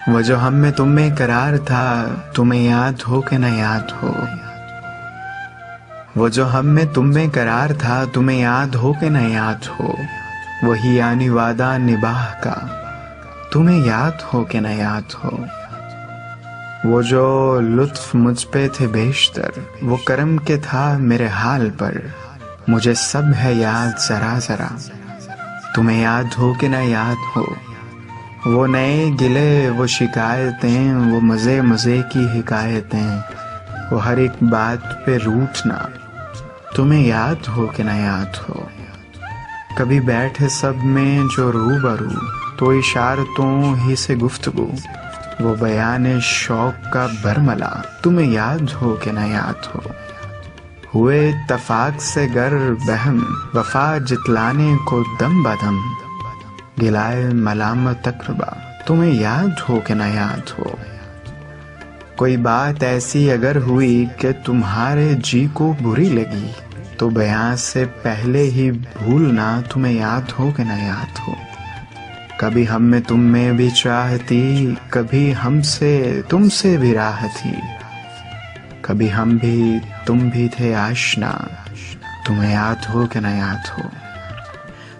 वो जो हम में तुम में करार था, तुम्हें याद हो कि न याद हो। वो जो हम में तुम में करार था, तुम्हें याद हो कि न याद हो। वही यानी वादा निभाह का, तुम्हें याद हो कि न याद हो। वो जो लुत्फ मुझ पे थे बेशतर, वो करम के था मेरे हाल पर। मुझे सब है याद जरा जरा, तुम्हें याद हो कि न याद हो। वो नए गिले, वो शिकायतें, वो मज़े मज़े की हिकायतें, वो हर एक बात पे रूठना, तुम्हें याद हो कि न याद हो। कभी बैठे सब में जो रूबरू, तो इशारतों ही से गुफ्तगू, वो बयान शौक का बरमला, तुम्हें याद हो कि न याद हो। हुए इत्तफाक से गर बहम, वफा जितलाने को दम बदम, गिलाए मलामत तकरबा, तुम्हें याद हो कि न याद हो। कोई बात ऐसी अगर हुई कि तुम्हारे जी को बुरी लगी, तो बयां से पहले ही भूलना, तुम्हें याद हो कि न याद हो। कभी हम में तुम में भी चाह थी, कभी हमसे तुमसे भी राह थी। कभी हम भी तुम भी थे आशना, तुम्हें याद हो कि न याद हो।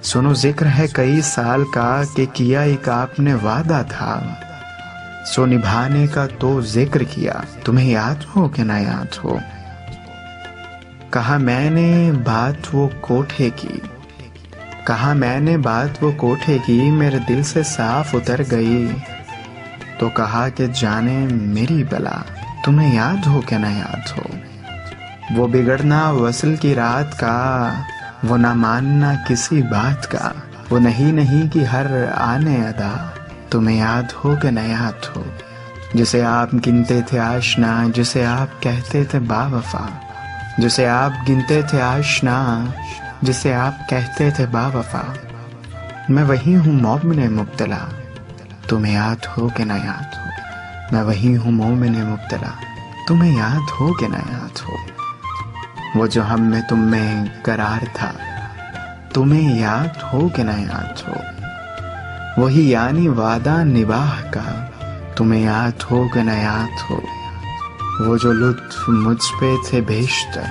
सुनो जिक्र है कई साल का कि किया एक आपने वादा था, सो निभाने का तो जिक्र किया, तुम्हें याद हो कि न याद हो। कहा मैंने बात वो कोठे की, कहा मैंने बात वो कोठे की, मेरे दिल से साफ उतर गई। तो कहा कि जाने मेरी बला, तुम्हें याद हो कि न याद हो। वो बिगड़ना वसल की रात का, वो ना मानना किसी बात का, वो नहीं की हर आने अदा, तुम्हें याद हो कि न याद हो। जिसे आप गिनते थे आशना, जिसे आप कहते थे बावफा, जिसे आप गिनते थे आशना, जिसे आप कहते थे बावफा। मैं वही हूँ मोमिन मुब्तला, तुम्हें याद हो कि न याद हो। मैं वही हूँ मोमिन मुब्तला, तुम्हें याद हो कि न याद हो। वो जो हम में तुम में करार था, तुम्हें याद हो कि न याद हो। वही यानी वादा निभाह का, तुम्हें याद हो कि न याद हो। वो जो लुत्फ मुझ पे थे बेशतर,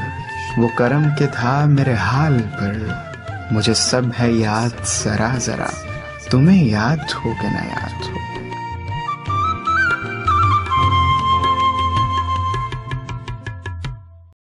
वो करम के था मेरे हाल पर। मुझे सब है याद जरा जरा, तुम्हें याद हो कि न याद हो।